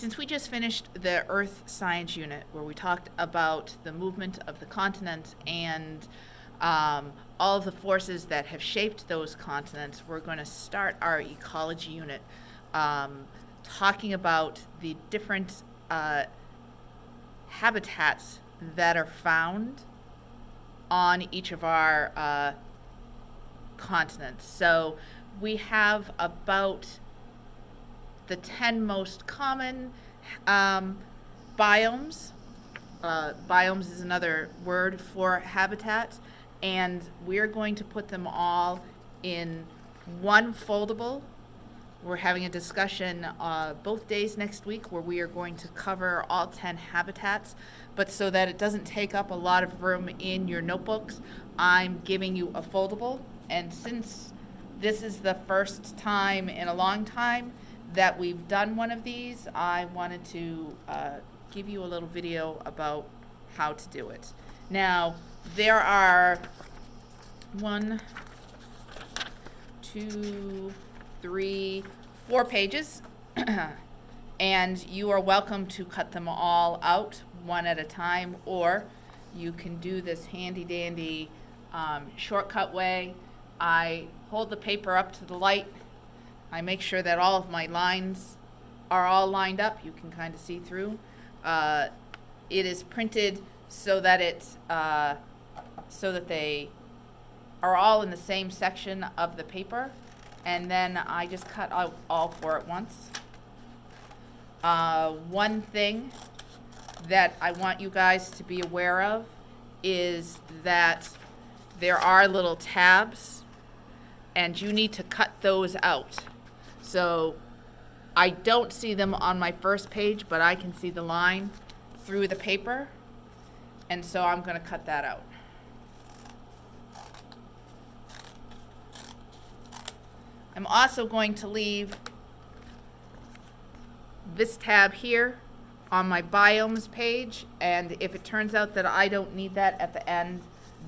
Since we just finished the Earth Science Unit, where we talked about the movement of the continents and all of the forces that have shaped those continents, we're going to start our ecology unit talking about the different habitats that are found on each of our continents. So we have about the 10 most common biomes. Biomes is another word for habitat, and we're going to put them all in one foldable. We're having a discussion both days next week where we are going to cover all 10 habitats, but so that it doesn't take up a lot of room in your notebooks, I'm giving you a foldable. And since this is the first time in a long time that we've done one of these, I wanted to give you a little video about how to do it. Now, there are 1, 2, 3, 4 pages, and you are welcome to cut them all out one at a time, or you can do this handy dandy shortcut way. I hold the paper up to the light. I make sure that all of my lines are all lined up. You can kind of see through. It is printed so that they are all in the same section of the paper, and then I just cut out all 4 at once. One thing that I want you guys to be aware of is that there are little tabs, and you need to cut those out. So I don't see them on my first page, but I can see the line through the paper, and so I'm going to cut that out. I'm also going to leave this tab here on my biomes page, and if it turns out that I don't need that at the end,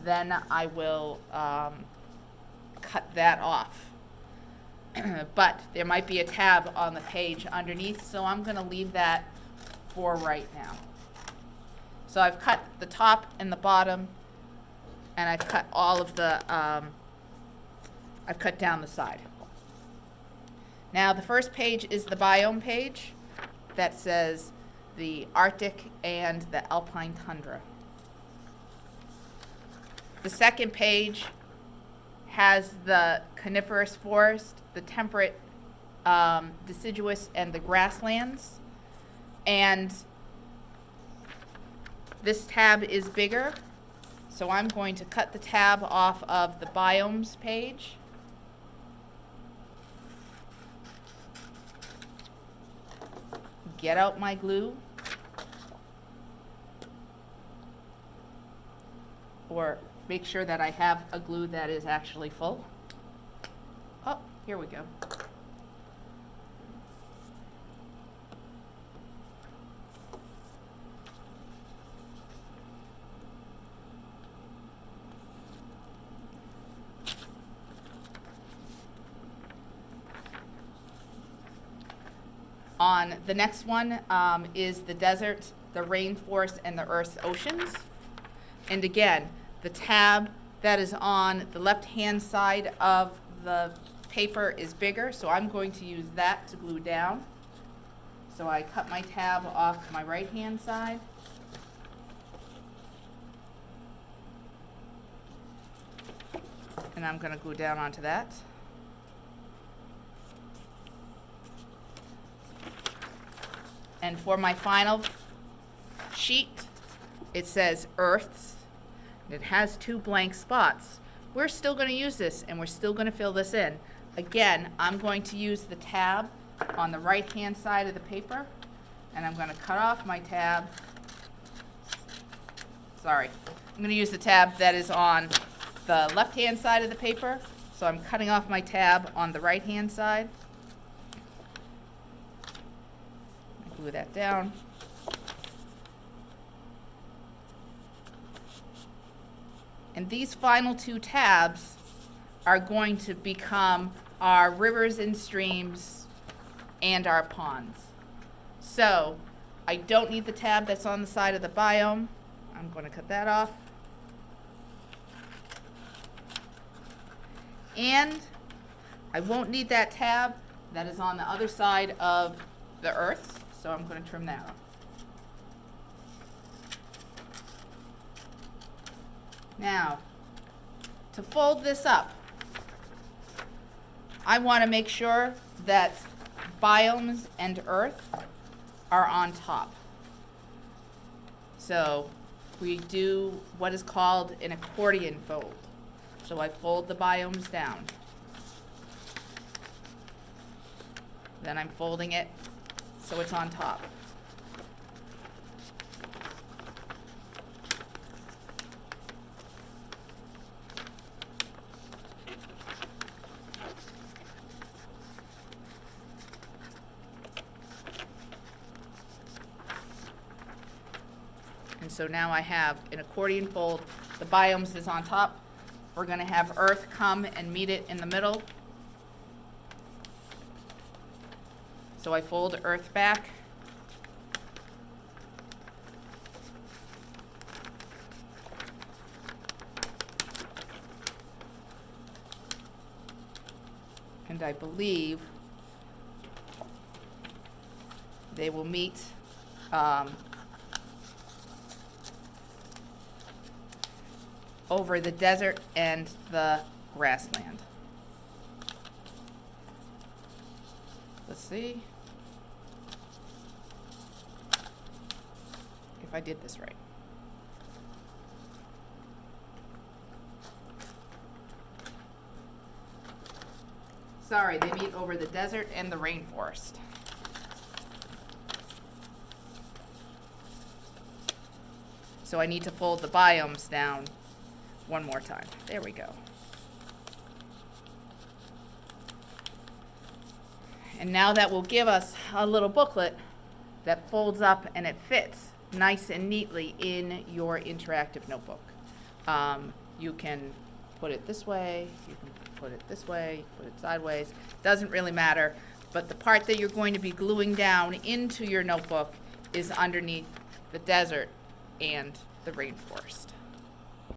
then I will cut that off. But there might be a tab on the page underneath, so I'm going to leave that for right now. So I've cut the top and the bottom, and I've cut all of the, I've cut down the side. Now the first page is the biome page that says the Arctic and the Alpine tundra. The second page has the coniferous forest, the temperate deciduous, and the grasslands. And this tab is bigger, so I'm going to cut the tab off of the biomes page. Get out my glue, or make sure that I have a glue that is actually full. Oh, here we go. On the next one is the desert, the rainforest, and the Earth's oceans. And again, the tab that is on the left-hand side of the paper is bigger, so I'm going to use that to glue down. So I cut my tab off my right-hand side. And I'm going to glue down onto that. And for my final sheet, it says Earth's. It has 2 blank spots. We're still going to use this, and we're still going to fill this in. Again, I'm going to use the tab on the right-hand side of the paper, and I'm going to cut off my tab. Sorry. I'm going to use the tab that is on the left-hand side of the paper, so I'm cutting off my tab on the right-hand side. Glue that down. And these final 2 tabs are going to become our rivers and streams and our ponds. So I don't need the tab that's on the side of the biome. I'm going to cut that off. And I won't need that tab that is on the other side of the earth, so I'm going to trim that off. Now, to fold this up, I want to make sure that biomes and earth are on top. So we do what is called an accordion fold. So I fold the biomes down. Then I'm folding it so it's on top. And so now I have an accordion fold. The biomes is on top. We're going to have earth come and meet it in the middle. So I fold earth back. And I believe they will meet over the desert and the grassland. Let's see if I did this right. Sorry, they meet over the desert and the rainforest. So I need to fold the biomes down one more time. There we go. And now that will give us a little booklet that folds up and it fits nice and neatly in your interactive notebook. You can put it this way, you can put it this way, put it sideways. Doesn't really matter, but the part that you're going to be gluing down into your notebook is underneath the desert and the rainforest.